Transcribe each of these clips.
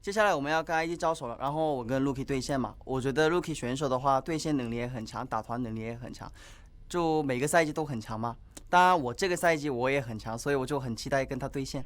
接下来我们要跟 IG 交手了，然后我跟 Rookie 对线嘛。我觉得 Rookie 选手的话，对线能力也很强，打团能力也很强，就每个赛季都很强嘛。当然，我这个赛季我也很强，所以我就很期待跟他对线。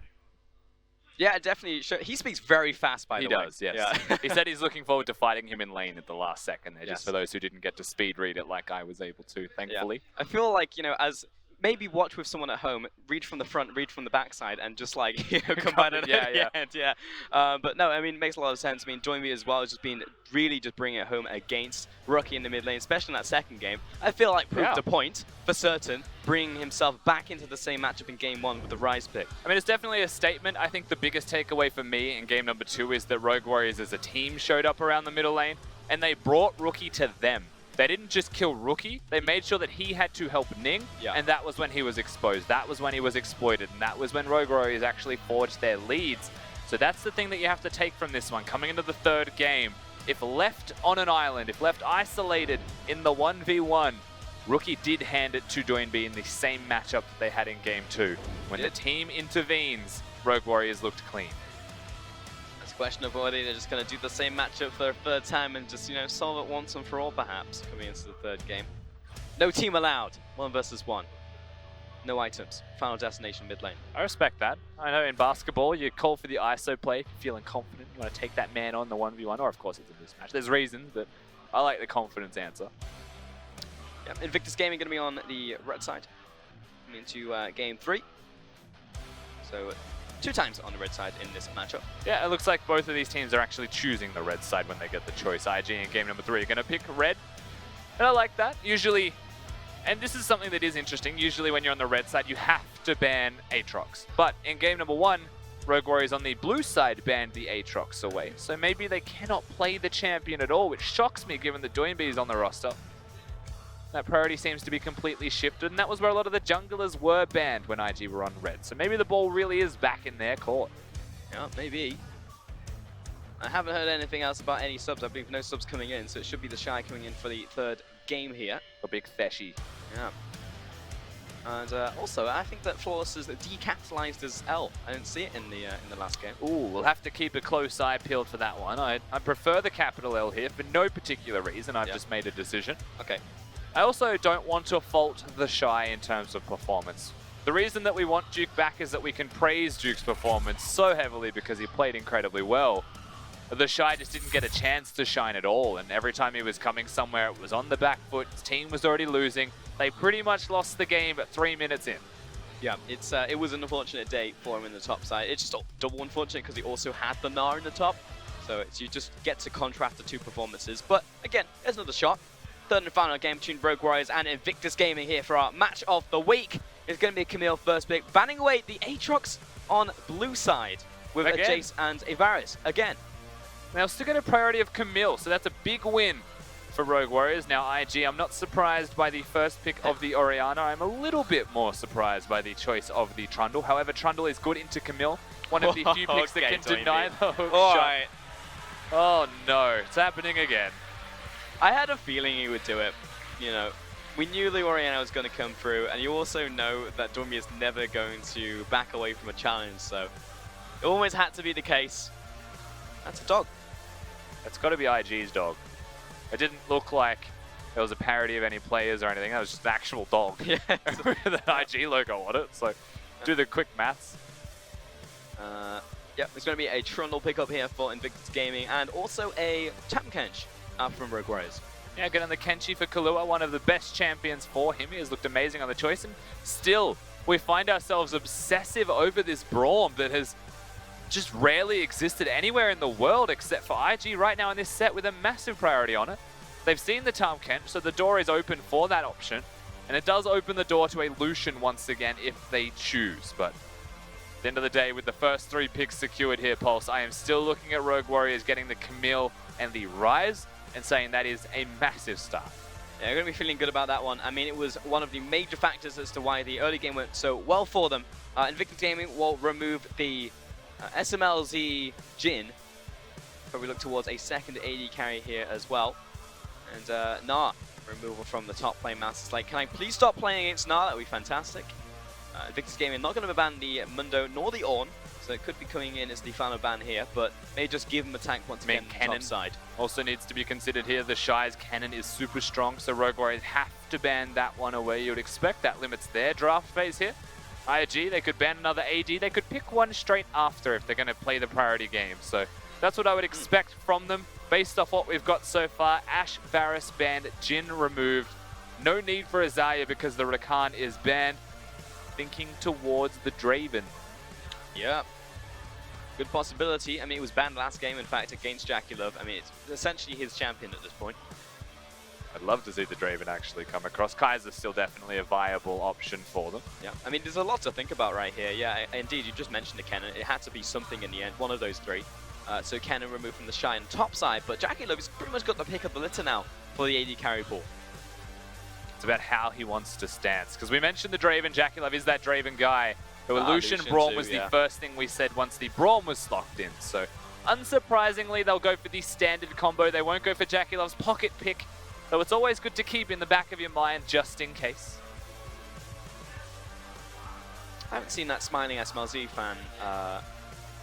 Yeah, definitely. He speaks very fast, by the way. He does, yes. Yeah. He said he's looking forward to fighting him in lane at the last second there, just Yes. for those who didn't get to speed read it like I was able to, thankfully. Yeah. I feel like, as maybe watch with someone at home, read from the front, read from the backside, and just like, combine it at the end. Yeah. But no, I mean, it makes a lot of sense. I mean, Doinby as well has just been really just bringing it home against Rookie in the mid lane, especially in that second game. I feel like proved a point for certain, bringing himself back into the same matchup in game 1 with the Rise pick. I mean, it's definitely a statement. I think the biggest takeaway for me in game number 2 is that Rogue Warriors as a team showed up around the middle lane, and they brought Rookie to them. They didn't just kill Rookie, they made sure that he had to help Ning, and that was when he was exposed. That was when he was exploited, and that was when Rogue Warriors actually forged their leads. So that's the thing that you have to take from this one. Coming into the third game, if left on an island, if left isolated in the 1v1, Rookie did hand it to Doinby in the same matchup that they had in game 2. When the team intervenes, Rogue Warriors looked clean. Question of whether they're just going to do the same matchup for a third time and just, solve it once and for all, perhaps, coming into the third game. No team allowed. 1 versus 1. No items. Final destination mid lane. I respect that. I know in basketball, you call for the ISO play if you're feeling confident. You want to take that man on the 1v1, or of course it's a mismatch. There's reasons, but I like the confidence answer. Yeah, Invictus Gaming going to be on the red side. Coming into game 3. So 2 times on the red side in this matchup. Yeah, it looks like both of these teams are actually choosing the red side when they get the choice. IG in game number 3 are going to pick red, and I like that. Usually, and this is something that is interesting, usually when you're on the red side, you have to ban Aatrox. But in game number 1, Rogue Warriors on the blue side banned the Aatrox away. So maybe they cannot play the champion at all, which shocks me given that Doinby is on the roster. That priority seems to be completely shifted, and that was where a lot of the junglers were banned when IG were on red. So maybe the ball really is back in their court. Yeah, maybe. I haven't heard anything else about any subs. I believe no subs coming in, so it should be the Shy coming in for the third game here. A big Theshy. Yeah. And also, I think that Flawless is decapitalized as L. I didn't see it in the last game. Ooh, we'll have to keep a close eye peeled for that one. I prefer the capital L here for no particular reason. I've just made a decision. Okay. I also don't want to fault the Shy in terms of performance. The reason that we want Duke back is that we can praise Duke's performance so heavily because he played incredibly well. The Shy just didn't get a chance to shine at all, and every time he was coming somewhere, it was on the back foot, his team was already losing. They pretty much lost the game at 3 minutes in. Yeah, it was an unfortunate day for him in the top side. It's just double unfortunate because he also had the Gnar in the top. So you just get to contrast the 2 performances. But again, there's another shot. Third and final game between Rogue Warriors and Invictus Gaming here for our match of the week. It's going to be Camille first pick, banning away the Aatrox on blue side with a Jace and a Varus again. Now still get a priority of Camille, so that's a big win for Rogue Warriors. Now IG, I'm not surprised by the first pick of the Orianna. I'm a little bit more surprised by the choice of the Trundle. However, Trundle is good into Camille. One of the few picks that can deny the hook shot. Oh no, it's happening again. I had a feeling he would do it. We knew the Orianna was going to come through, and you also know that Doinby is never going to back away from a challenge, so it always had to be the case. That's a dog. That's got to be IG's dog. It didn't look like it was a parody of any players or anything. That was just an actual dog. Yeah. The IG logo on it, so do the quick maths. Yep, there's going to be a Trundle pickup here for Invictus Gaming, and also a Kench from Rogue Warriors. Yeah, getting the Kenshi for Kahlua, one of the best champions for him. He has looked amazing on the choice, and still, we find ourselves obsessive over this Braum that has just rarely existed anywhere in the world except for IG right now in this set with a massive priority on it. They've seen the Tahm Kench, so the door is open for that option, and it does open the door to a Lucian once again if they choose, but at the end of the day, with the first 3 picks secured here, Pulse, I am still looking at Rogue Warriors getting the Camille and the Rise, and saying that is a massive start. Yeah, you're going to be feeling good about that one. I mean, it was one of the major factors as to why the early game went so well for them. Invictus Gaming will remove the SMLZ Jhin, but we look towards a second AD carry here as well. And Gnar, removal from the top lane. Master's like, can I please stop playing against Gnar? That would be fantastic. Invictus Gaming not going to ban the Mundo nor the Ornn, So it could be coming in as the final ban here, but may just give him a tank once again on the top side. Also needs to be considered here. The Shy's cannon is super strong, so Rogue Warriors have to ban that one away. You would expect that limits their draft phase here. IRG, they could ban another AD. They could pick one straight after if they're going to play the priority game. So that's what I would expect from them. Based off what we've got so far, Ashe, Varus banned, Jhin removed. No need for Azaya because the Rakan is banned. Thinking towards the Draven. Yeah. Good possibility. I mean, it was banned last game, in fact, against JackeyLove. I mean, it's essentially his champion at this point. I'd love to see the Draven actually come across. Kaiser's still definitely a viable option for them. Yeah, I mean, there's a lot to think about right here. Yeah, indeed, you just mentioned the Kennen. It had to be something in the end, one of those three. So Kennen removed from the Shy and top side, but JackeyLove has pretty much got the pick of the litter now for the AD carry pool. It's about how he wants to stance. Because we mentioned the Draven, JackeyLove is that Draven guy. The Lucian Braum was the first thing we said once the Braum was locked in. So unsurprisingly, they'll go for the standard combo. They won't go for JackeyLove's pocket pick. So it's always good to keep in the back of your mind just in case. I haven't seen that smiling SMLZ fan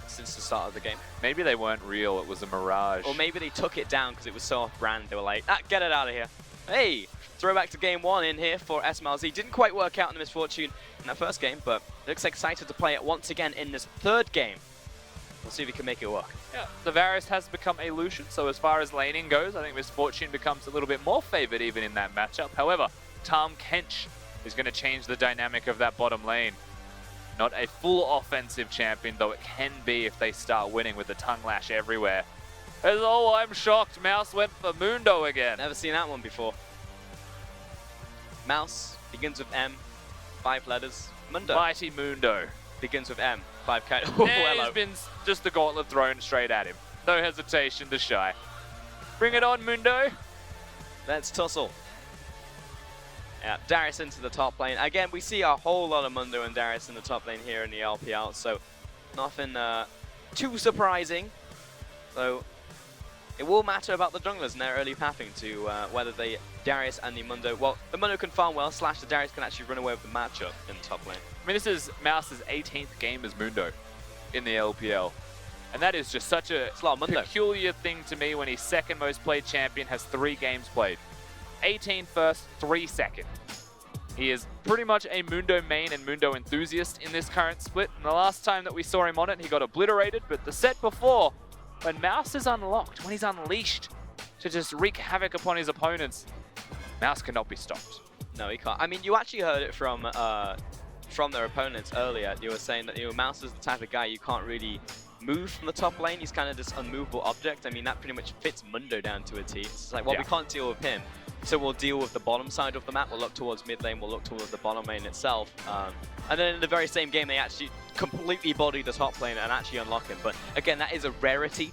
since the start of the game. Maybe they weren't real, it was a mirage. Or maybe they took it down because it was so off-brand. They were like, get it out of here. Hey, throwback to game one in here for SMLZ. Didn't quite work out in the Misfortune in that first game, but looks excited to play it once again in this third game. We'll see if he can make it work. Yeah, the Varus has become a Lucian, so as far as laning goes, I think Misfortune becomes a little bit more favored even in that matchup. However, Tahm Kench is going to change the dynamic of that bottom lane. Not a full offensive champion, though it can be if they start winning with the tongue lash everywhere. Oh, I'm shocked. Mouse went for Mundo again. Never seen that one before. Mouse begins with M, 5 letters. Mundo. Mighty Mundo. Begins with M, 5 kind. Oh, hello. He's been just the gauntlet thrown straight at him. No hesitation to Shy. Bring it on, Mundo. Let's tussle. Yeah, Darius into the top lane. Again, we see a whole lot of Mundo and Darius in the top lane here in the LPL, so nothing too surprising. So it will matter about the junglers and their early pathing to whether the Darius and the Mundo, well, the Mundo can farm well, / the Darius can actually run away with the matchup in the top lane. I mean, this is Mouse's 18th game as Mundo in the LPL. And that is just such a peculiar thing to me when he's second most played champion, has 3 games played. 18 first, 3 second. He is pretty much a Mundo main and Mundo enthusiast in this current split. And the last time that we saw him on it, he got obliterated. But the set before, when Mouse is unlocked, when he's unleashed to just wreak havoc upon his opponents, Mouse cannot be stopped. No, he can't. I mean, you actually heard it from their opponents earlier. They were saying that Mouse is the type of guy you can't really move from the top lane. He's kind of this unmovable object. I mean, that pretty much fits Mundo down to a T. It's like, well, we can't deal with him, so we'll deal with the bottom side of the map. We'll look towards mid lane. We'll look towards the bottom lane itself. And then in the very same game, they actually completely body the top lane and actually unlock him. But again, that is a rarity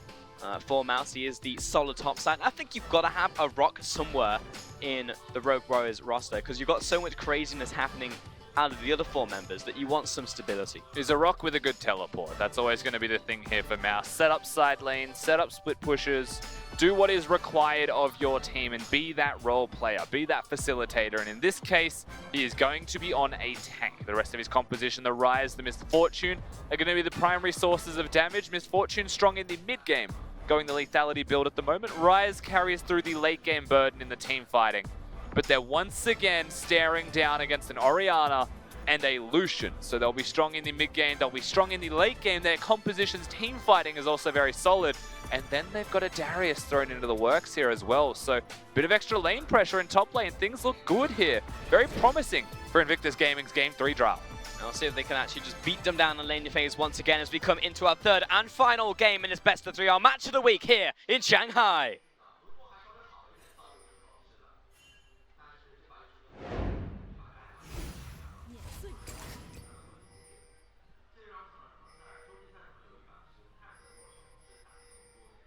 for Mouse. He is the solid top side. I think you've got to have a rock somewhere in the Rogue Warriors roster because you've got so much craziness happening out of the other 4 members that you want some stability. Is a rock with a good teleport. That's always going to be the thing here for Mouse. Set up side lane, set up split pushes, do what is required of your team and be that role player, be that facilitator. And in this case, he is going to be on a tank. The rest of his composition, the Rise, the Misfortune, are going to be the primary sources of damage. Misfortune strong in the mid game, going the lethality build at the moment. Rise carries through the late game burden in the team fighting. But they're once again staring down against an Orianna and a Lucian. So they'll be strong in the mid game, they'll be strong in the late game. Their composition's team fighting is also very solid. And then they've got a Darius thrown into the works here as well. So bit of extra lane pressure in top lane. Things look good here. Very promising for Invictus Gaming's Game 3 draft. I'll see if they can actually just beat them down in lane phase once again as we come into our third and final game in this best of 3, our match of the week here in Shanghai.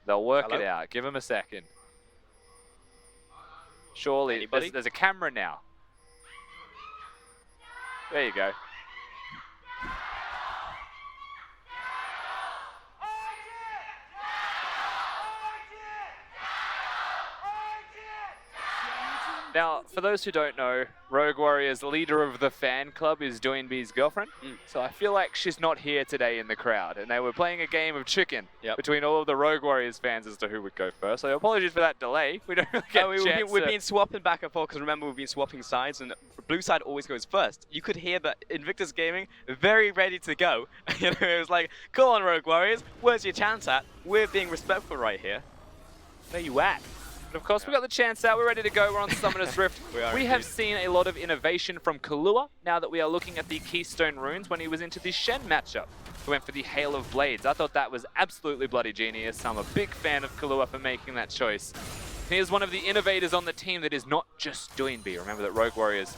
They'll work it out. Give him a second. Surely, there's a camera now. There you go. Now, for those who don't know, Rogue Warriors, leader of the fan club, is Doinby's girlfriend. So I feel like she's not here today in the crowd. And they were playing a game of chicken between all of the Rogue Warriors fans as to who would go first. So apologies for that delay. We don't really get a chance we've been swapping back and forth because remember we've been swapping sides and blue side always goes first. You could hear that Invictus Gaming very ready to go. You know, it was like, come on Rogue Warriors, where's your chance at? We're being respectful right here. Where you at? Of course, we got the chance out. We're ready to go. We're on Summoner's Rift. We have seen a lot of innovation from Kahlua now that we are looking at the Keystone Runes when he was into the Shen matchup. We went for the Hail of Blades. I thought that was absolutely bloody genius. I'm a big fan of Kahlua for making that choice. He is one of the innovators on the team that is not just Doinby. Remember that Rogue Warriors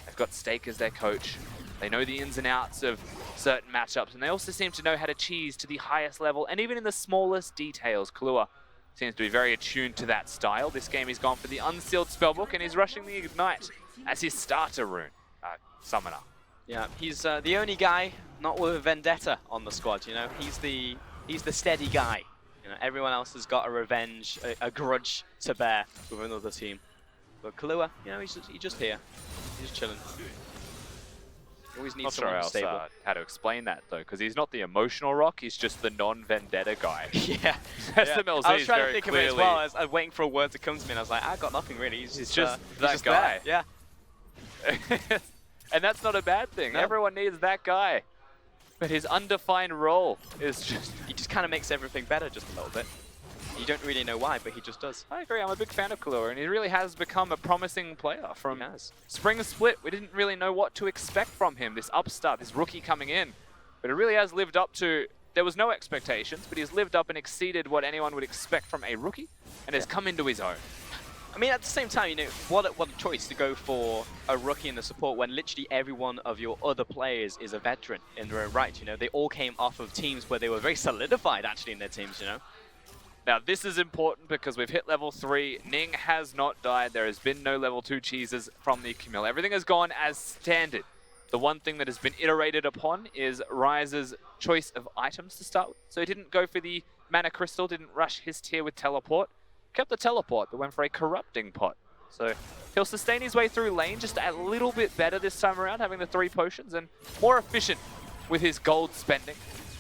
have got Stake as their coach. They know the ins and outs of certain matchups, and they also seem to know how to cheese to the highest level, and even in the smallest details. Kahlua seems to be very attuned to that style. This game he's gone for the Unsealed Spellbook and he's rushing the Ignite as his starter rune, summoner. Yeah, he's the only guy not with a vendetta on the squad, you know. He's the steady guy. You know, everyone else has got a revenge, a grudge to bear with another team. But Kahlua, you know, he's just here. He's just chilling. Always needs someone stable. How to explain that though, because he's not the emotional rock, he's just the non-vendetta guy. Yeah. SMLZ I was trying to think clearly of it as well. I was waiting for a word to come to me and I was like, I got nothing really. He's just that guy. There. Yeah. And that's not a bad thing. No. Everyone needs that guy. But his undefined role is just... He just kind of makes everything better just a little bit. You don't really know why, but he just does. I agree. I'm a big fan of Kahlua, and he really has become a promising player from Spring Split. We didn't really know what to expect from him, this upstart, this rookie coming in. But it really has lived up to... There was no expectations, but he's lived up and exceeded what anyone would expect from a rookie, and has come into his own. I mean, at the same time, you know, what a choice to go for a rookie in the support when literally every one of your other players is a veteran in their own right, you know. They all came off of teams where they were very solidified, actually, in their teams, you know. Now, this is important because we've hit level 3. Ning has not died. There has been no level 2 cheeses from the Camille. Everything has gone as standard. The one thing that has been iterated upon is Ryze's choice of items to start with. So he didn't go for the Mana Crystal, didn't rush his tier with Teleport. Kept the Teleport, but went for a Corrupting Pot. So he'll sustain his way through lane just a little bit better this time around, having the 3 potions, and more efficient with his gold spending.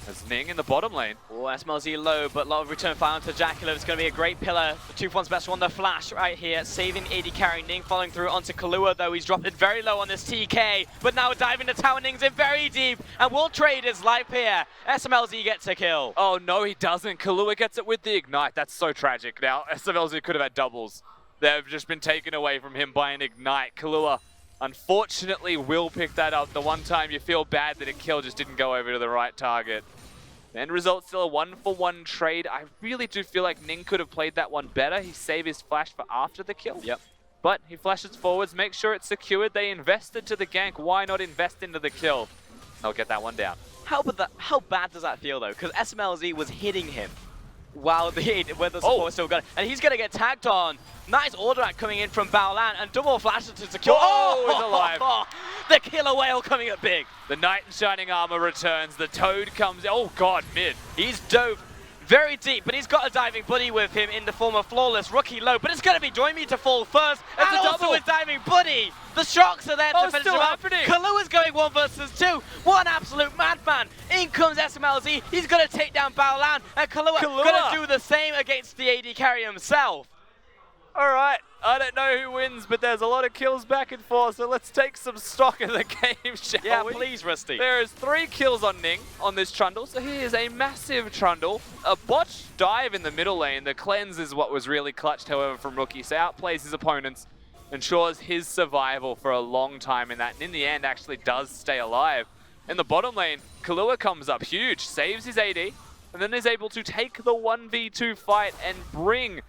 As Ning in the bottom lane. Oh, SMLZ low, but a lot of return fire onto Jackalov. It's going to be a great pillar. The 2-for-1's best one, the flash right here, saving AD carry. Ning following through onto Kahlua, though. He's dropped it very low on this TK, but now diving the tower. Ning's in very deep, and will trade his life here. SMLZ gets a kill. Oh, no, he doesn't. Kahlua gets it with the Ignite. That's so tragic. Now, SMLZ could have had doubles. They've just been taken away from him by an Ignite. Kahlua, unfortunately, will pick that up. The one time you feel bad that a kill just didn't go over to the right target. The end result still a 1-for-1 trade. I really do feel like Ning could have played that one better. He saved his flash for after the kill. Yep. But he flashes forwards, makes sure it's secured. They invested to the gank. Why not invest into the kill? They'll get that one down. How bad does that feel, though? Because SMLZ was hitting him while the support still got it. And he's going to get tagged on. Nice order act coming in from Baolan, and double flashes to secure. Oh, he's alive. The killer whale coming up big. The Knight in Shining Armor returns. The Toad comes. Oh, God, mid. He's dove very deep, but he's got a diving buddy with him in the form of Flawless. Rookie low, but it's going to be Doinby to fall first. And also his diving buddy. The shocks are there to finish him up. Kahlua's going 1 versus 2. What an absolute madman. In comes SMLZ. He's going to take down Baolan, and Kahlua going to do the same against the AD carry himself. All right, I don't know who wins, but there's a lot of kills back and forth, so let's take some stock of the game, shall we? Yeah, please, Rusty. There is 3 kills on Ning on this Trundle, so he is a massive Trundle. A botched dive in the middle lane. The cleanse is what was really clutched, however, from Rookie. So outplays his opponents, ensures his survival for a long time in that, and in the end actually does stay alive. In the bottom lane, Kahlua comes up huge, saves his AD, and then is able to take the 1v2 fight and bring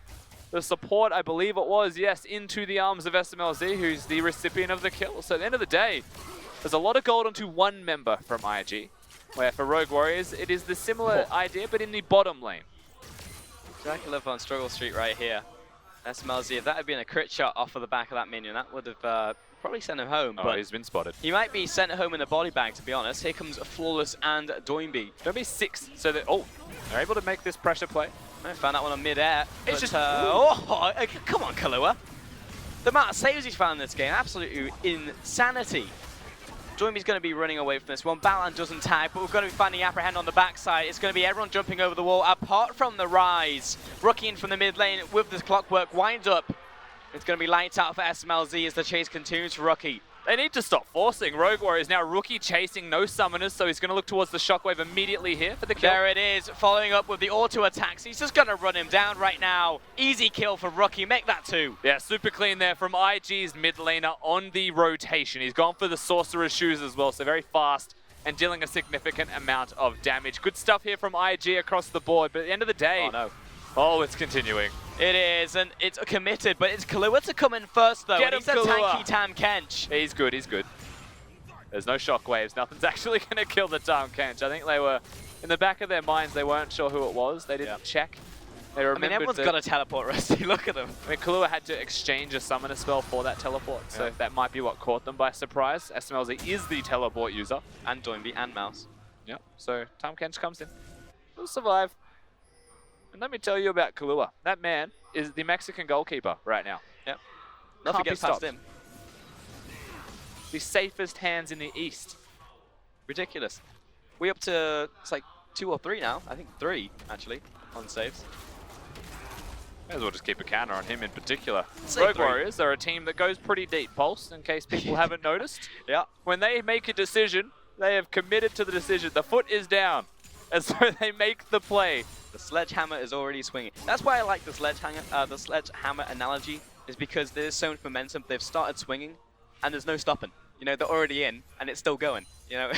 the support, I believe it was, yes, into the arms of SMLZ, who's the recipient of the kill. So at the end of the day, there's a lot of gold onto one member from IG, where for Rogue Warriors, it is the similar idea, but in the bottom lane. Jackalov on Struggle Street right here. SMLZ, if that had been a crit shot off of the back of that minion, that would have probably sent him home. Oh, but he's been spotted. He might be sent home in a body bag, to be honest. Here comes Flawless and Doinby. Doinby 6, so that, they're able to make this pressure play. I found that one on mid-air. It's just... come on, Kahlua. The amount of saves he's found in this game, absolutely insanity. Joymi's going to be running away from this one. Balan doesn't tag, but we're going to be finding Apprehend on the backside. It's going to be everyone jumping over the wall, apart from the Rise. Rookie in from the mid lane with this clockwork winds up. It's going to be lights out for SMLZ as the chase continues for Rookie. They need to stop forcing. Rogue Warriors now Rookie chasing no summoners, so he's going to look towards the Shockwave immediately here for the kill. There it is, following up with the auto attacks. He's just going to run him down right now. Easy kill for Rookie, make that 2. Yeah, super clean there from IG's mid laner on the rotation. He's gone for the Sorcerer's Shoes as well, so very fast and dealing a significant amount of damage. Good stuff here from IG across the board, but at the end of the day... Oh no. Oh, it's continuing. It is, and it's committed, but it's Kahlua to come in first, though. Get him, he's a Kahlua. tanky Tam Kench. He's good, he's good. There's no shockwaves. Nothing's actually going to kill the Tam Kench. I think they were, in the back of their minds, they weren't sure who it was. They didn't check. They remembered everyone's got a teleport, Rusty. Look at them. I mean, Kahlua had to exchange a summoner spell for that teleport, so that might be what caught them by surprise. SMLZ is the teleport user. And Doinby and Mouse. Yep, so Tam Kench comes in. He'll survive. And let me tell you about Kahlua. That man is the Mexican goalkeeper right now. Yep. Nothing gets past him. The safest hands in the East. Ridiculous. We up to, it's like 2 or 3 now. I think 3, actually, on saves. May as well just keep a counter on him in particular. Save Rogue 3. Warriors are a team that goes pretty deep, Pulse, in case people haven't noticed. Yeah. When they make a decision, they have committed to the decision. The foot is down, and so they make the play. The sledgehammer is already swinging. That's why I like the sledgehammer analogy, is because there's so much momentum. They've started swinging, and there's no stopping. You know, they're already in, and it's still going. You know,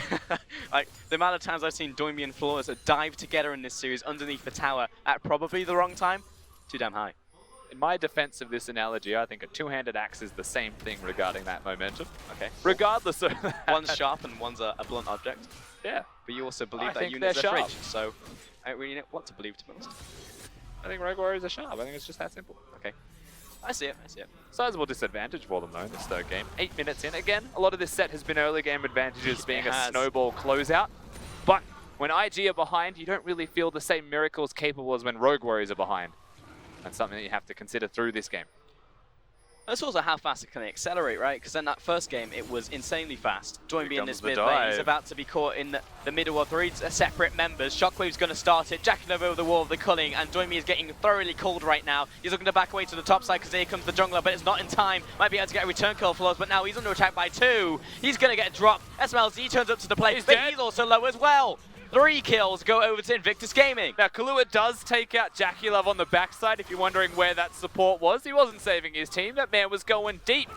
like the amount of times I've seen Doinby and Flawless dive together in this series underneath the tower at probably the wrong time, too damn high. In my defense of this analogy, I think a two-handed axe is the same thing regarding that momentum. Okay. Regardless of that. One's sharp and one's a blunt object. Yeah. But you also believe I that think units are they're fridge, sharp. so I don't really know what to believe, to be honest. I think Rogue Warriors are sharp. I think it's just that simple. Okay. I see it, I see it. Sizable disadvantage for them though in this third game. 8 minutes in. Again, a lot of this set has been early game advantages being a snowball closeout. But when IG are behind, you don't really feel the same miracles capable as when Rogue Warriors are behind. That's something that you have to consider through this game. That's also how fast it can accelerate, right? Because in that first game, it was insanely fast. Doinby in this mid lane. dive. He's about to be caught in the middle of 3 separate members. Shockwave's going to start it, jacking over the wall of the culling, and Doinby is getting thoroughly cold right now. He's looking to back away to the top side because here comes the jungler, but it's not in time. Might be able to get a return kill for us, but now he's under attack by 2. He's going to get dropped. SMLZ turns up to the plate, but he's also low as well. 3 kills go over to Invictus Gaming. Now, Kahlua does take out Jackie Love on the backside. If you're wondering where that support was, he wasn't saving his team. That man was going deep.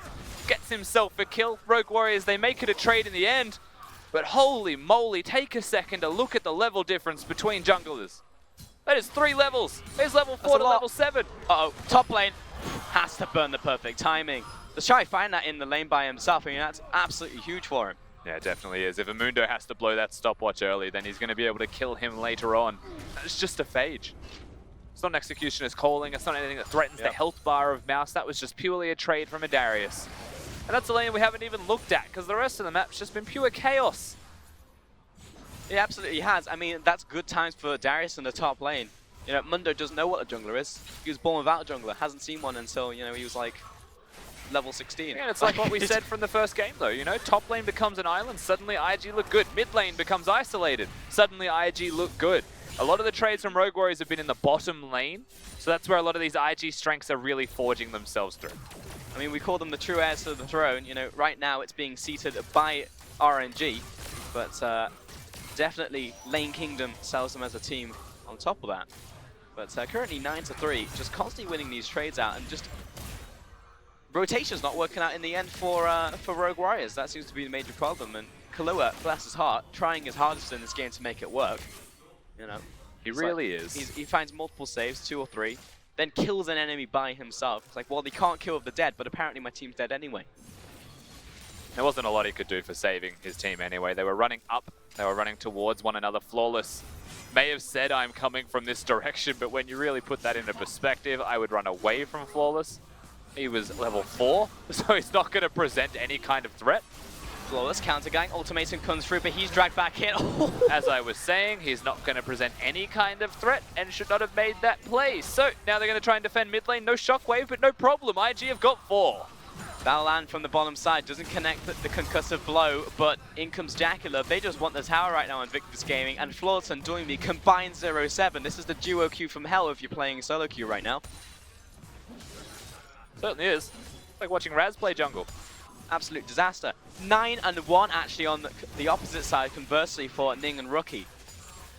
Gets himself a kill. Rogue Warriors, they make it a trade in the end. But holy moly, take a second to look at the level difference between junglers. That is 3 levels. There's level 4 to level 7. Uh-oh, top lane has to burn the perfect timing. Let's try to find that in the lane by himself. I mean, that's absolutely huge for him. Yeah, it definitely is. If Amundo has to blow that stopwatch early, then he's going to be able to kill him later on. It's just a phage. It's not an Executioner's calling. It's not anything that threatens the health bar of Mouse. That was just purely a trade from a Darius. And that's a lane we haven't even looked at, because the rest of the map's just been pure chaos. It absolutely has. I mean, that's good times for Darius in the top lane. You know, Mundo doesn't know what a jungler is. He was born without a jungler. Hasn't seen one until, you know, he was like level 16. Yeah, it's like what we said from the first game though, you know, top lane becomes an island, suddenly IG look good. Mid lane becomes isolated, suddenly IG look good. A lot of the trades from Rogue Warriors have been in the bottom lane, so that's where a lot of these IG strengths are really forging themselves through. I mean, we call them the true heirs to the throne. You know, right now it's being seated by RNG, but definitely Lane Kingdom sells them as a team on top of that. But currently 9-3, just constantly winning these trades out, and just rotation's not working out in the end for Rogue Warriors. That seems to be the major problem. And Kahlua, bless his heart, trying his hardest in this game to make it work. You know, He really is. He finds multiple saves, 2 or 3, then kills an enemy by himself. It's like, well, they can't kill the dead, but apparently my team's dead anyway. There wasn't a lot he could do for saving his team anyway. They were running up, they were running towards one another. Flawless may have said, I'm coming from this direction, but when you really put that into perspective, I would run away from Flawless. He was level 4, so he's not going to present any kind of threat. Flawless counter gang, ultimatum comes through, but he's dragged back in. As I was saying, he's not going to present any kind of threat and should not have made that play. So now they're going to try and defend mid lane. No shockwave, but no problem. IG have got 4. Baolan from the bottom side doesn't connect the concussive blow, but in comes Jacula. They just want the tower right now on Invictus Gaming, and Flawless and Doing Me combined 0-7. This is the duo queue from hell if you're playing solo queue right now. Certainly is. It's like watching Raz play jungle. Absolute disaster. 9-1 actually on the opposite side, conversely, for Ning and Rookie.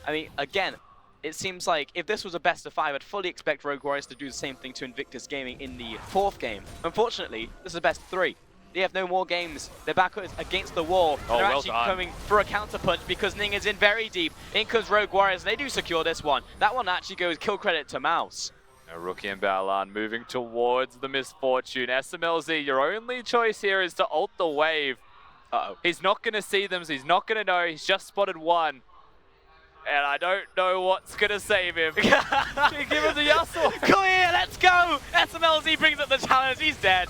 I mean, again, it seems like if this was a best of 5, I'd fully expect Rogue Warriors to do the same thing to Invictus Gaming in the 4th game. Unfortunately, this is a best of 3. They have no more games. They're back against the wall. Oh, They're well actually done. coming for a counter punch because Ning is in very deep. In comes Rogue Warriors. They do secure this one. That one actually goes kill credit to Mouse. Rookie and Baolan moving towards the misfortune. SMLZ, your only choice here is to ult the wave. Uh-oh. He's not going to see them, so he's not going to know. He's just spotted one. And I don't know what's going to save him. Give him the Yasuo. Come here, let's go! SMLZ brings up the challenge. He's dead.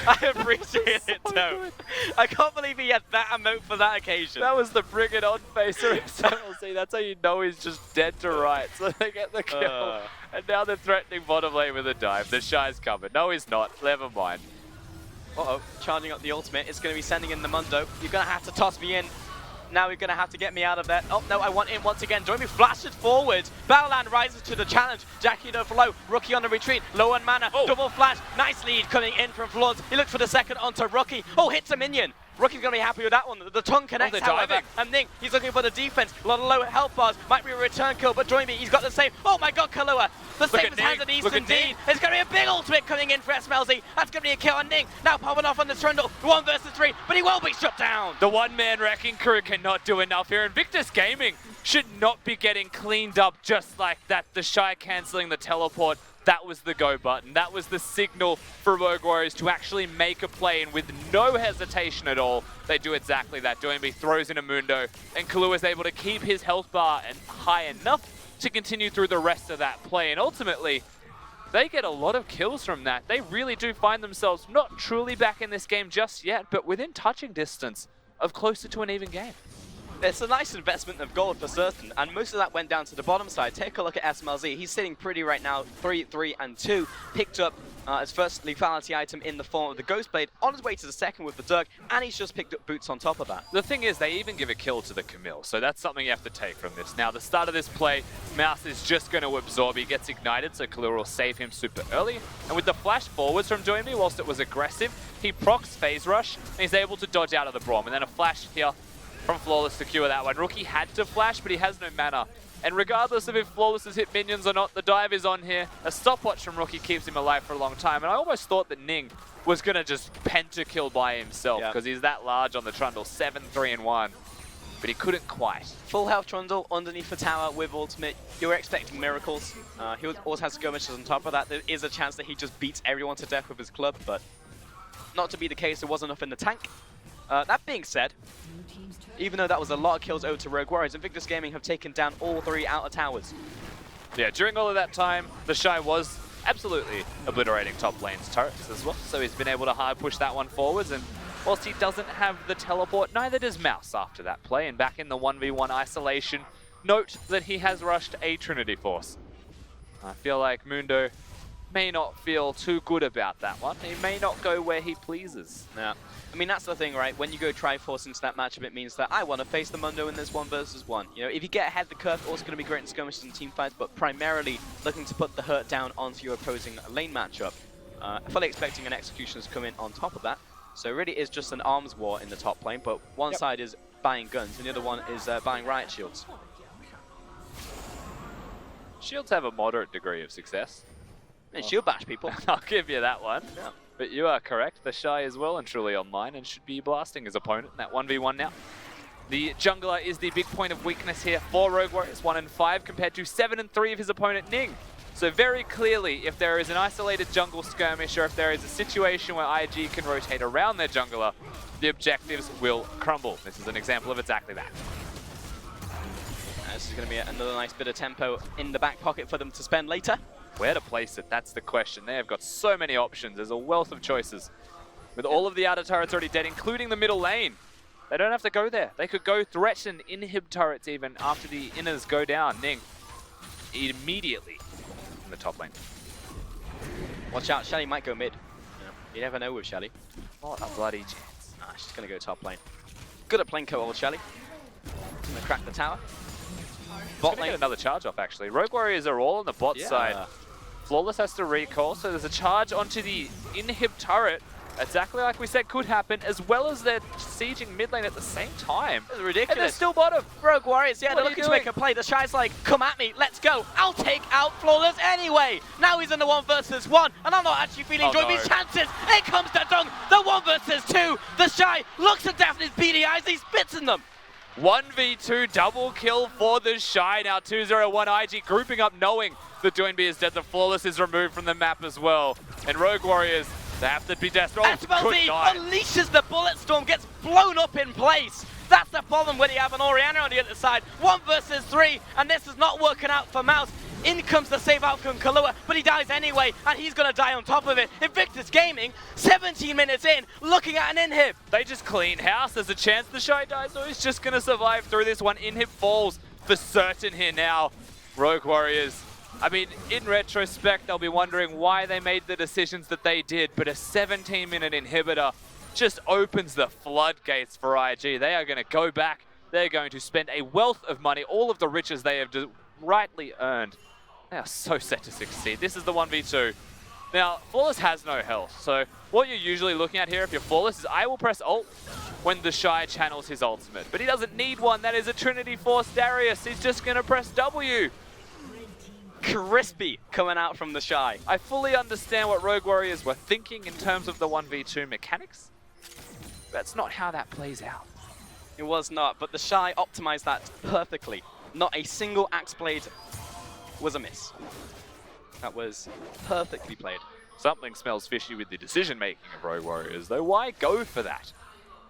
I appreciate it, though. I can't believe he had that emote for that occasion. That was the bring it on face for SMLZ. That's how you know he's just dead to rights. So they get the kill. And now they're threatening bottom lane with a dive. The Shy's covered. No, he's not. Never mind. Uh-oh, charging up the ultimate. It's going to be sending in the Mundo. You're going to have to toss me in. Now you're going to have to get me out of there. Oh, no, I want in once again. Join me, flashes forward. Baolan rises to the challenge. Jackie no flow. Rookie on the retreat. Low on mana. Oh. Double flash. Nice lead coming in from Flawless. He looked for the second onto Rookie. Oh, hits a minion. Rookie's going to be happy with that one. The tongue connects, they're however. diving. And Ning, he's looking for the defense. A lot of low health bars. Might be a return kill, but join me. He's got the save. Oh my god, Kahlua. The save is handed east indeed. There's going to be a big ultimate coming in for SMLZ. That's going to be a kill on Ning. Now popping off on the Trundle. 1 versus 3, but he won't be shut down. The one-man wrecking crew cannot do enough here. Invictus Gaming should not be getting cleaned up just like that. The Shy cancelling the teleport. That was the go button. That was the signal for Rogue Warriors to actually make a play, and with no hesitation at all, they do exactly that. Doinby throws in a Mundo, and Kahlua is able to keep his health bar high enough to continue through the rest of that play. And ultimately, they get a lot of kills from that. They really do find themselves not truly back in this game just yet, but within touching distance of closer to an even game. It's a nice investment of gold for certain, and most of that went down to the bottom side. Take a look at SMLZ. He's sitting pretty right now, 3, 3, and 2. Picked up his first lethality item in the form of the Ghost Blade, on his way to the second with the Dirk, and he's just picked up boots on top of that. The thing is, they even give a kill to the Camille, so that's something you have to take from this. Now, the start of this play, Mouse is just going to absorb. He gets ignited, so Kahlua will save him super early. And with the flash forwards from Doinby, whilst it was aggressive, he procs Phase Rush, and he's able to dodge out of the Braum. And then a flash here from Flawless to cure that one. Rookie had to flash, but he has no mana. And regardless of if Flawless has hit minions or not, the dive is on here. A stopwatch from Rookie keeps him alive for a long time. And I almost thought that Ning was going to just pentakill by himself because he's that large on the Trundle, 7, 3, and 1. But he couldn't quite. Full health Trundle underneath the tower with ultimate. You were expecting miracles. He also has skirmishes on top of that. There is a chance that he just beats everyone to death with his club, but not to be the case. There was enough in the tank. That being said, even though that was a lot of kills over to Rogue Warriors, Invictus Gaming have taken down all 3 outer towers. Yeah, during all of that time, the Shy was absolutely obliterating top lane's turrets as well, so he's been able to hard push that one forwards, and whilst he doesn't have the teleport, neither does Mouse after that play, and back in the 1v1 isolation, note that he has rushed a Trinity Force. I feel like Mundo may not feel too good about that one. He may not go where he pleases. Yeah. I mean, that's the thing, right? When you go Triforce into that matchup, it means that I want to face the Mundo in this 1 versus 1. You know, if you get ahead of the curve, also going to be great in skirmishes and team fights, but primarily looking to put the hurt down onto your opposing lane matchup. Fully expecting an Executioner to come in on top of that. So it really is just an arms war in the top lane, but one side is buying guns and the other one is buying riot shields. Shields have a moderate degree of success. And shield bash people. I'll give you that one. Yeah. But you are correct. The Shy is well and truly online and should be blasting his opponent in that 1v1 now. The jungler is the big point of weakness here for Rogue Warriors, 1 and 5 compared to 7 and 3 of his opponent Ning. So very clearly, if there is an isolated jungle skirmish or if there is a situation where IG can rotate around their jungler, the objectives will crumble. This is an example of exactly that. This is going to be another nice bit of tempo in the back pocket for them to spend later. Where to place it, that's the question. They have got so many options. There's a wealth of choices. With all of the outer turrets already dead, including the middle lane. They don't have to go there. They could go threaten inhib turrets even after the inners go down. Ning immediately in the top lane. Watch out, Shelly might go mid. You never know with Shelly. What a bloody chance. Nah, she's going to go top lane. Good at playing co-ult, Shelly. Going to crack the tower. Bot lane. Get another charge off, actually. Rogue Warriors are all on the bot side. Flawless has to recall, so there's a charge onto the inhib turret. Exactly like we said could happen, as well as they're sieging mid lane at the same time. This is ridiculous. And they're still bottom. Rogue Warriors, yeah, they're looking to make a play. The Shy's like, come at me, let's go. I'll take out Flawless anyway. Now he's in the 1 versus 1, and I'm not actually feeling joy of his chances. Here comes the dunk, the 1 versus 2. The Shy looks at Daphne's beady eyes, he spits in them. 1v2 double kill for the Shy. Now 201 IG grouping up, knowing that Doinby is dead. The Flawless is removed from the map as well. And Rogue Warriors, they have to be desperate. SMLZ unleashes the bullet storm, gets blown up in place. That's the problem when you have an Orianna on the other side. 1 versus 3, and this is not working out for Mouse. In comes the save out from Kahlua, but he dies anyway, and he's going to die on top of it. Invictus Gaming, 17 minutes in, looking at an inhib. They just clean house. There's a chance the Shy dies, so he's just going to survive through this one. Inhib falls for certain here now. Rogue Warriors, I mean, in retrospect, they'll be wondering why they made the decisions that they did, but a 17-minute inhibitor just opens the floodgates for IG. They are going to go back. They're going to spend a wealth of money, all of the riches they have rightly earned. They are so set to succeed. This is the 1v2. Now, Flawless has no health, so what you're usually looking at here if you're Flawless is I will press ult when the Shy channels his ultimate. But he doesn't need one. That is a Trinity Force Darius. He's just going to press W. Crispy coming out from the Shy. I fully understand what Rogue Warriors were thinking in terms of the 1v2 mechanics. That's not how that plays out. It was not, but the Shy optimized that perfectly. Not a single axe blade was a miss. That was perfectly played. Something smells fishy with the decision-making of Rogue Warriors, though. Why go for that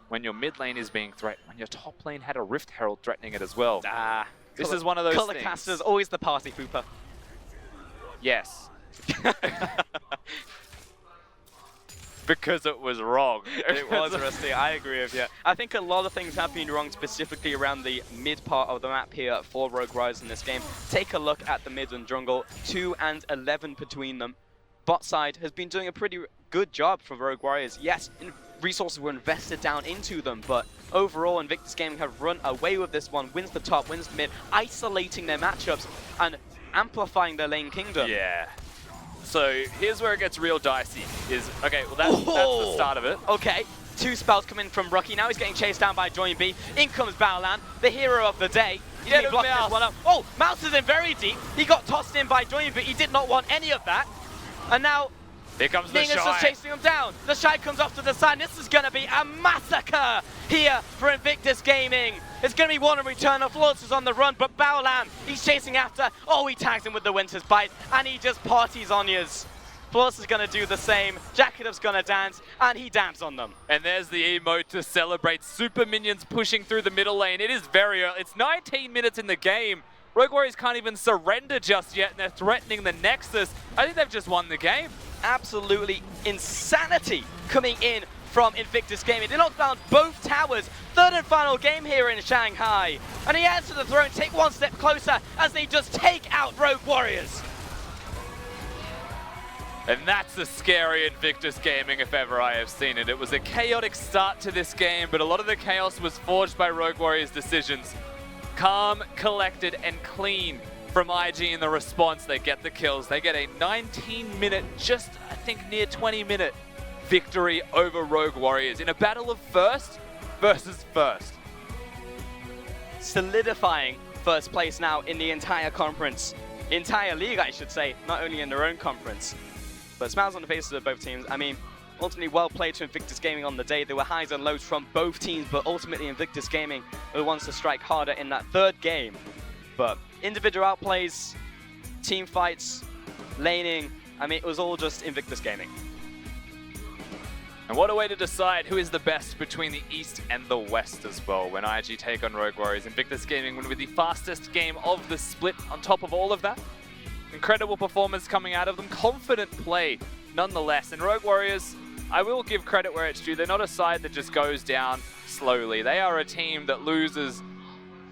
when your mid lane is being threatened, when your top lane had a Rift Herald threatening it as well? This is one of those Color things. Caster's always the party pooper. Yes. Because it was wrong. It was, Rusty. I agree with you. I think a lot of things have been wrong, specifically around the mid part of the map here for Rogue Warriors in this game. Take a look at the mid and jungle. 2 and 11 between them. Bot side has been doing a pretty good job for Rogue Warriors. Yes, resources were invested down into them, but overall, Invictus Gaming have run away with this one. Wins the top, wins the mid, isolating their matchups and amplifying their lane kingdom. Yeah. So here's where it gets real dicey. Okay, well that's the start of it. Okay, 2 spells coming from Rookie. Now he's getting chased down by Doinby. In comes Baolan, the hero of the day. He's getting blocked this one up. Oh, Mouse is in very deep. He got tossed in by Doinby, but he did not want any of that. And now here comes the Shy. Just chasing him down. The Shy comes off to the side. This is going to be a massacre here for Invictus Gaming. It's going to be one in return. Flawless is on the run, but Baolan, he's chasing after. Oh, he tags him with the Winter's Bite, and he just parties on yous. Flawless is going to do the same. Jacketup's going to dance, and he damns on them. And there's the emote to celebrate. Super minions pushing through the middle lane. It is very early. It's 19 minutes in the game. Rogue Warriors can't even surrender just yet, and they're threatening the Nexus. I think they've just won the game. Absolutely insanity coming in from Invictus Gaming. They knocked down both towers. 3rd and final game here in Shanghai. And he adds to the throne, take one step closer as they just take out Rogue Warriors. And that's a scary Invictus Gaming if ever I have seen it. It was a chaotic start to this game, but a lot of the chaos was forged by Rogue Warriors' decisions. Calm, collected, and clean from IG in the response. They get the kills. They get a 19-minute, just I think near 20-minute victory over Rogue Warriors in a battle of first versus first. Solidifying first place now in the entire conference. Entire league, I should say, not only in their own conference. But smiles on the faces of both teams. I mean, ultimately well played to Invictus Gaming on the day. There were highs and lows from both teams, but ultimately Invictus Gaming were the ones to strike harder in that 3rd game. But individual outplays, team fights, laning, I mean, it was all just Invictus Gaming. And what a way to decide who is the best between the East and the West as well. When IG take on Rogue Warriors, Invictus Gaming win with the fastest game of the split on top of all of that. Incredible performance coming out of them, confident play nonetheless. And Rogue Warriors, I will give credit where it's due. They're not a side that just goes down slowly. They are a team that loses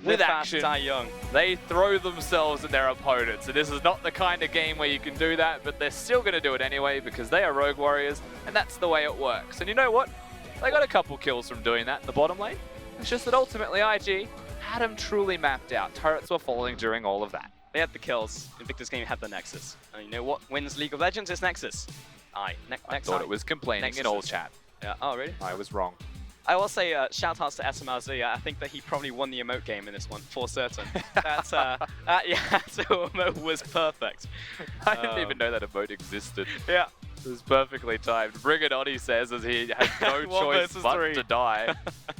with action. Die young. They throw themselves at their opponents. So this is not the kind of game where you can do that, but they're still going to do it anyway because they are Rogue Warriors, and that's the way it works. And you know what? They got a couple kills from doing that in the bottom lane. It's just that ultimately IG had them truly mapped out. Turrets were falling during all of that. They had the kills. Invictus Gaming had the Nexus. And you know what wins League of Legends? It's Nexus. I thought it was complaining Nexus in all is- chat. Yeah. Oh, really? I was wrong. I will say shout outs to SMLZ. I think that he probably won the emote game in this one, for certain. That's, yeah, so emote was perfect. I didn't even know that emote existed. Yeah. It was perfectly timed. Bring it on, he says, as he has no One choice versus but three. to die.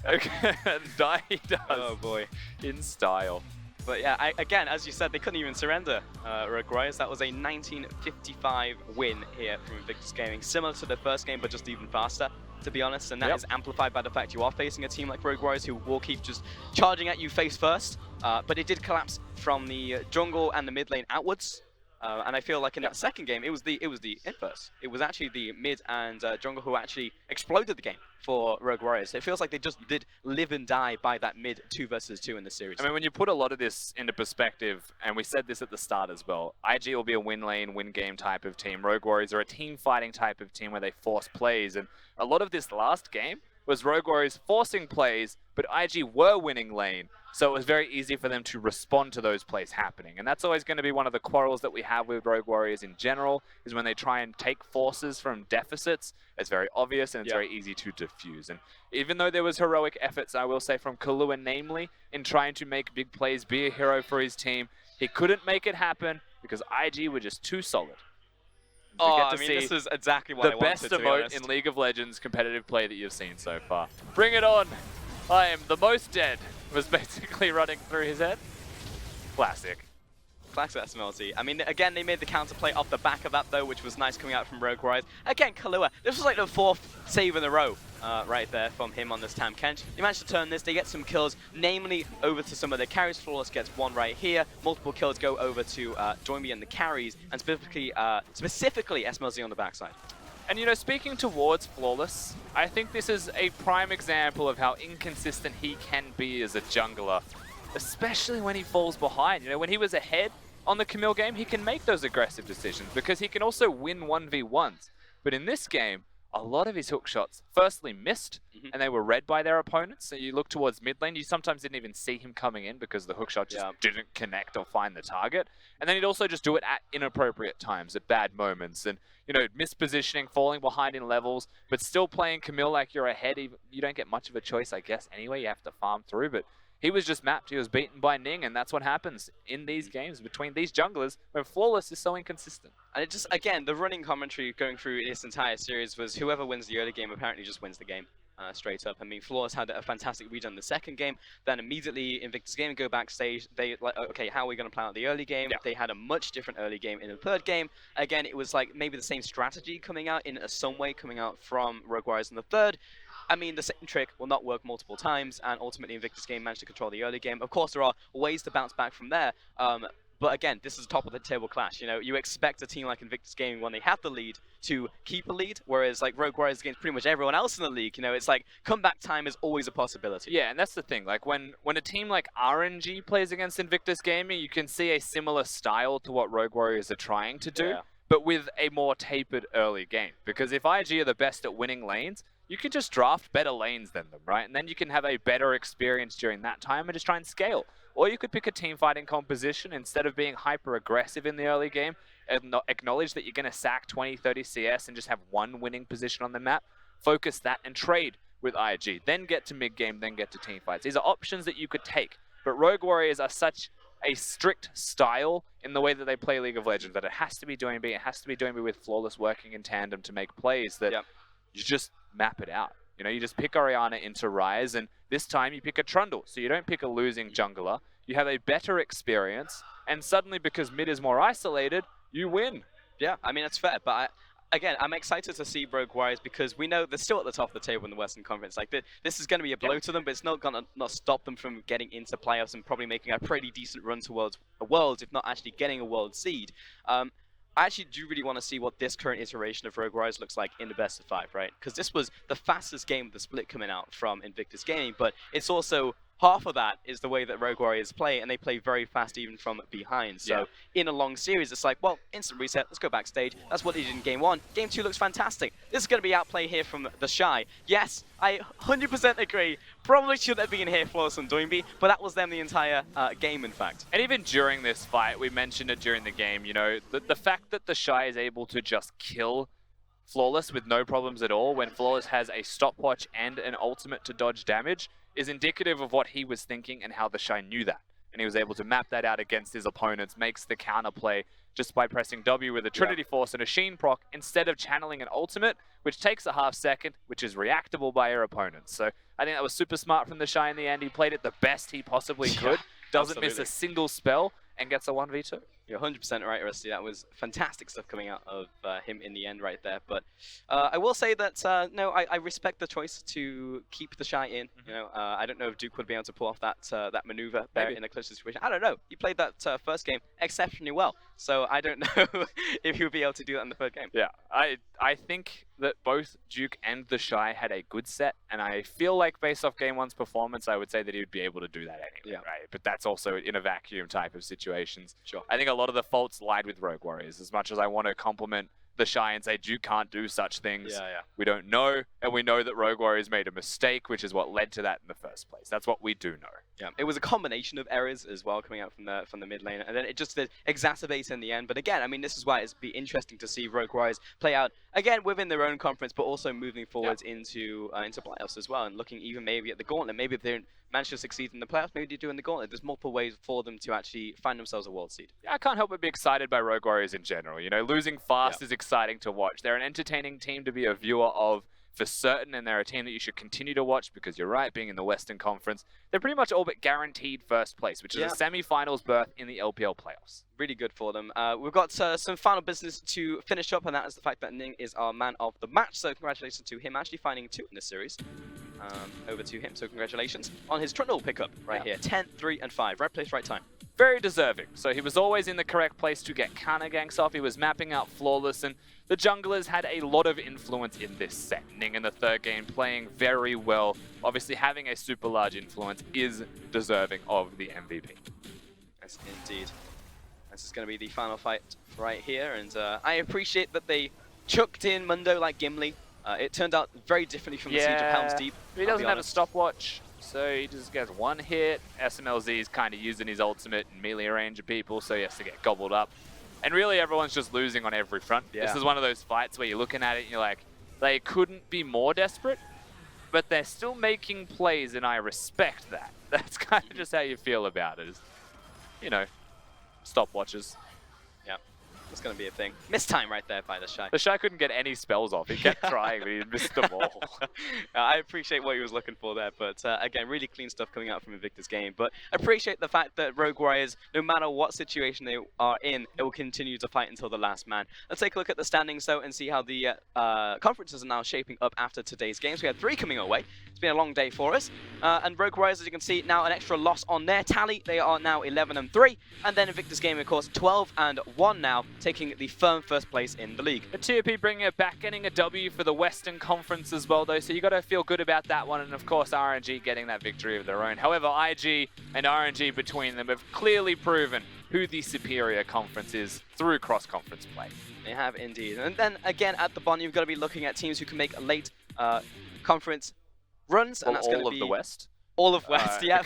Okay, and die he does. Oh boy. In style. But yeah, again, as you said, they couldn't even surrender Rogue Warriors. That was a 1955 win here from Invictus Gaming, similar to the first game, but just even faster, to be honest. And that is amplified by the fact you are facing a team like Rogue Warriors who will keep just charging at you face first. But it did collapse from the jungle and the mid lane outwards. And I feel like in that second game, it was the inverse. It was actually the mid and jungle who actually exploded the game for Rogue Warriors. It feels like they just did live and die by that mid 2 versus 2 in the series. I mean, when you put a lot of this into perspective, and we said this at the start as well, IG will be a win lane, win game type of team. Rogue Warriors are a team fighting type of team where they force plays. And a lot of this last game was Rogue Warriors forcing plays, but IG were winning lane. So it was very easy for them to respond to those plays happening. And that's always going to be one of the quarrels that we have with Rogue Warriors in general, is when they try and take forces from deficits. It's very obvious and it's very easy to diffuse. And even though there was heroic efforts, I will say, from Kahlua, namely, in trying to make big plays, be a hero for his team, he couldn't make it happen because IG were just too solid. Oh, I mean, this is exactly what I wanted, the best to be emote honest. in League of Legends competitive play that you've seen so far. Bring it on! I am the most dead, was basically running through his head. Classic. Classic SMLZ. I mean, again, they made the counterplay off the back of that, though, which was nice coming out from Rogue Warriors. Again, Kahlua, this was like the 4th save in a row right there from him on this Tam Kench. They managed to turn this, they get some kills, namely over to some of the carries. Flawless gets one right here. Multiple kills go over to Joinby and the carries, and specifically SMLZ on the backside. And you know, speaking towards Flawless, I think this is a prime example of how inconsistent he can be as a jungler, especially when he falls behind. You know, when he was ahead on the Camille game, he can make those aggressive decisions because he can also win 1v1s. But in this game, a lot of his hook shots firstly missed and they were read by their opponents. So you look towards mid lane, you sometimes didn't even see him coming in because the hook shot just didn't connect or find the target. And then he'd also just do it at inappropriate times, at bad moments. And, you know, mispositioning, falling behind in levels, but still playing Camille like you're ahead. Even, you don't get much of a choice, I guess, anyway. You have to farm through, but he was just mapped. He was beaten by Ning, and that's what happens in these games between these junglers when Flawless is so inconsistent. And it just, again, the running commentary going through this entire series was whoever wins the early game apparently just wins the game. Straight up. I mean, Flawless had a fantastic read on the second game. Then immediately Invictus Gaming go backstage. They like, okay, how are we going to plan out the early game? They had a much different early game in the third game. Again, it was like maybe the same strategy coming out in some way coming out from Rogue Warriors in the third. I mean, the same trick will not work multiple times, and ultimately Invictus Gaming managed to control the early game. Of course, there are ways to bounce back from there. But again, this is a top of the table clash. You know, you expect a team like Invictus Gaming when they have the lead to keep a lead, whereas like Rogue Warriors against pretty much everyone else in the league, you know, it's like comeback time is always a possibility. Yeah, and that's the thing. Like when a team like RNG plays against Invictus Gaming, you can see a similar style to what Rogue Warriors are trying to do, but with a more tapered early game. Because if IG are the best at winning lanes, you can just draft better lanes than them, right? And then you can have a better experience during that time and just try and scale. Or you could pick a team fighting composition instead of being hyper aggressive in the early game and acknowledge that you're going to sack 20, 30 CS and just have one winning position on the map. Focus that and trade with IG. Then get to mid game, then get to team fights. These are options that you could take. But Rogue Warriors are such a strict style in the way that they play League of Legends that it has to be doing B, it has to be doing B with Flawless working in tandem to make plays that you just map it out. You know, you just pick Orianna into Ryze, and this time you pick a Trundle. So you don't pick a losing jungler. You have a better experience, and suddenly because mid is more isolated, you win. Yeah, I mean, that's fair, but again, I'm excited to see Rogue Warriors because we know they're still at the top of the table in the Western Conference. Like, this is going to be a blow to them, but it's not going to not stop them from getting into playoffs and probably making a pretty decent run towards a Worlds, if not actually getting a World seed. I actually do really want to see what this current iteration of Rogue Warriors looks like in the best of 5, right? Because this was the fastest game of the split coming out from Invictus Gaming, but it's also half of that is the way that Rogue Warriors play, and they play very fast even from behind. So in a long series, it's like, well, instant reset, let's go backstage. That's what they did in Game 1. Game 2 looks fantastic. This is going to be outplay here from the Shy. Yes, I 100% agree. Probably should have been here Flawless and Doinby, but that was them the entire game, in fact. And even during this fight, we mentioned it during the game, you know, the fact that the Shy is able to just kill Flawless with no problems at all when Flawless has a stopwatch and an ultimate to dodge damage is indicative of what he was thinking and how the Shy knew that. And he was able to map that out against his opponents, makes the counterplay just by pressing W with a Trinity Force and a Sheen proc instead of channeling an ultimate, which takes a half second, which is reactable by your opponents. So I think that was super smart from the Shy in the end. He played it the best he possibly could, doesn't miss a single spell, and gets a 1v2. You're 100% right, Rusty. That was fantastic stuff coming out of him in the end right there. But I will say that, no, I respect the choice to keep the Shy in. You know, I don't know if Duke would be able to pull off that that maneuver there in a closer situation. I don't know. He played that first game exceptionally well. So I don't know if he would be able to do that in the third game. Yeah, I think that both Duke and the Shy had a good set, and I feel like based off Game 1's performance, I would say that he would be able to do that anyway, right? But that's also in a vacuum type of situations. Sure. I think a lot of the faults lied with Rogue Warriors. As much as I want to compliment the Shy and say Duke can't do such things, we don't know, and we know that Rogue Warriors made a mistake, which is what led to that in the first place. That's what we do know. Yeah, it was a combination of errors as well coming out from the mid lane, and then it just did exacerbate in the end. But again, I mean, this is why it's be interesting to see Rogue Warriors play out again within their own conference, but also moving forwards into playoffs as well, and looking even maybe at the gauntlet. Maybe if they don't manage to succeed in the playoffs, maybe they do in the gauntlet. There's multiple ways for them to actually find themselves a world seed. Yeah, I can't help but be excited by Rogue Warriors in general. You know, losing fast is exciting to watch. They're an entertaining team to be a viewer of for certain, and they're a team that you should continue to watch because you're right, being in the Western Conference, they're pretty much all but guaranteed first place, which is a semi-finals berth in the LPL playoffs. Really good for them. We've got some final business to finish up, and that is the fact that Ning is our man of the match. So congratulations to him, actually finding 2 in this series. Over to him, so congratulations on his Trundle pickup right here. 10, 3, and 5. Right place, right time. Very deserving. So he was always in the correct place to get counter ganks off. He was mapping out Flawless, and the junglers had a lot of influence in this set. Ning in the third game playing very well. Obviously having a super large influence is deserving of the MVP. Yes, indeed. This is going to be the final fight right here, and I appreciate that they chucked in Mundo like Gimli. It turned out very differently from the Siege of Helm's Deep. He doesn't have a stopwatch, so he just gets one hit. SMLZ is kind of using his ultimate in melee range of people, so he has to get gobbled up. And really, everyone's just losing on every front. This is one of those fights where you're looking at it and you're like, they couldn't be more desperate, but they're still making plays, and I respect that. That's kind of just how you feel about it. Is, you know, stopwatches. Yeah, it's going to be a thing. Missed time right there by the Shy. The Shy couldn't get any spells off. He kept trying, but he missed them all. I appreciate what he was looking for there, but again, really clean stuff coming out from Invictus game. But appreciate the fact that Rogue Warriors, no matter what situation they are in, it will continue to fight until the last man. Let's take a look at the standings, though, and see how the conferences are now shaping up after today's games. We had 3 coming our way. It's been a long day for us. And Rogue Warriors, as you can see, now an extra loss on their tally. They are now 11-3. And then Invictus game, of course, 12-1 now, taking the firm first place in the league. The TOP bringing it back, getting a W for the Western Conference as well, though, so you got to feel good about that one. And of course, RNG getting that victory of their own. However, IG and RNG between them have clearly proven who the superior conference is through cross-conference play. They have indeed. And then again, at the bottom, you've got to be looking at teams who can make late conference runs, and that's going to be all of the West. All of West, yeah.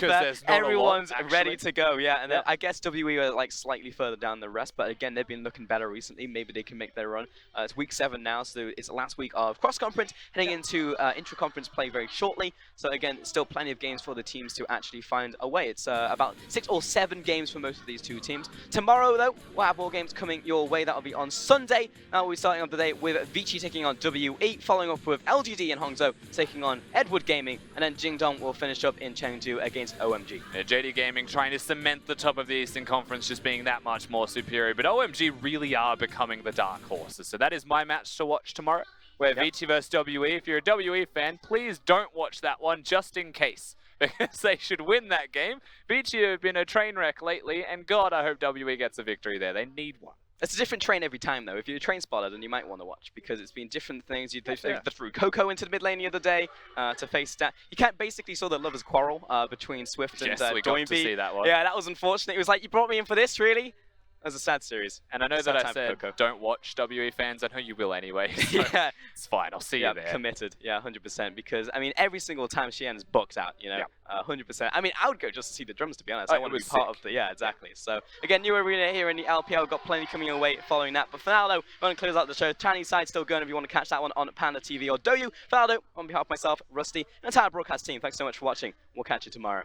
Everyone's ready actually. to go, yeah. And then I guess WE are like slightly further down the rest, but again, they've been looking better recently. Maybe they can make their run. It's week 7 now, so it's the last week of cross-conference, heading into intra-conference play very shortly. So again, still plenty of games for the teams to actually find a way. It's about 6 or 7 games for most of these 2 teams. Tomorrow, though, we'll have more games coming your way. That'll be on Sunday. Now we'll be starting off the day with Vici taking on WE, following up with LGD and Hangzhou taking on Edward Gaming, and then Jingdong will finish up in Chengdu against OMG. Yeah, JD Gaming trying to cement the top of the Eastern Conference, just being that much more superior. But OMG really are becoming the dark horses. So that is my match to watch tomorrow. Where Vici versus WE. If you're a WE fan, please don't watch that one just in case. Because they should win that game. Vici have been a train wreck lately, and God, I hope WE gets a victory there. They need one. It's a different train every time, though. If you're a train spotter, then you might want to watch, because it's been different things. They threw Coco into the mid lane the other day to face that. You can't basically saw the lovers quarrel between Swift and Yes, we got to see that one. Yeah, that was unfortunate. It was like, you brought me in for this, really? That was a sad series. And I know that I said don't watch WE fans. I know you will anyway. So yeah, it's fine. I'll see you there. Committed. Yeah, 100%. Because I mean, every single time Xian's booked out, you know, 100%. I mean, I would go just to see the drums, to be honest. I want to be part of the. Yeah, exactly. So again, new arena here in the LPL. Got plenty coming your way following that. But for now, though, we're going to close out the show. Chinese side still going. If you want to catch that one on Panda TV or Doyu. For now, though, on behalf of myself, Rusty, and the entire broadcast team, thanks so much for watching. We'll catch you tomorrow.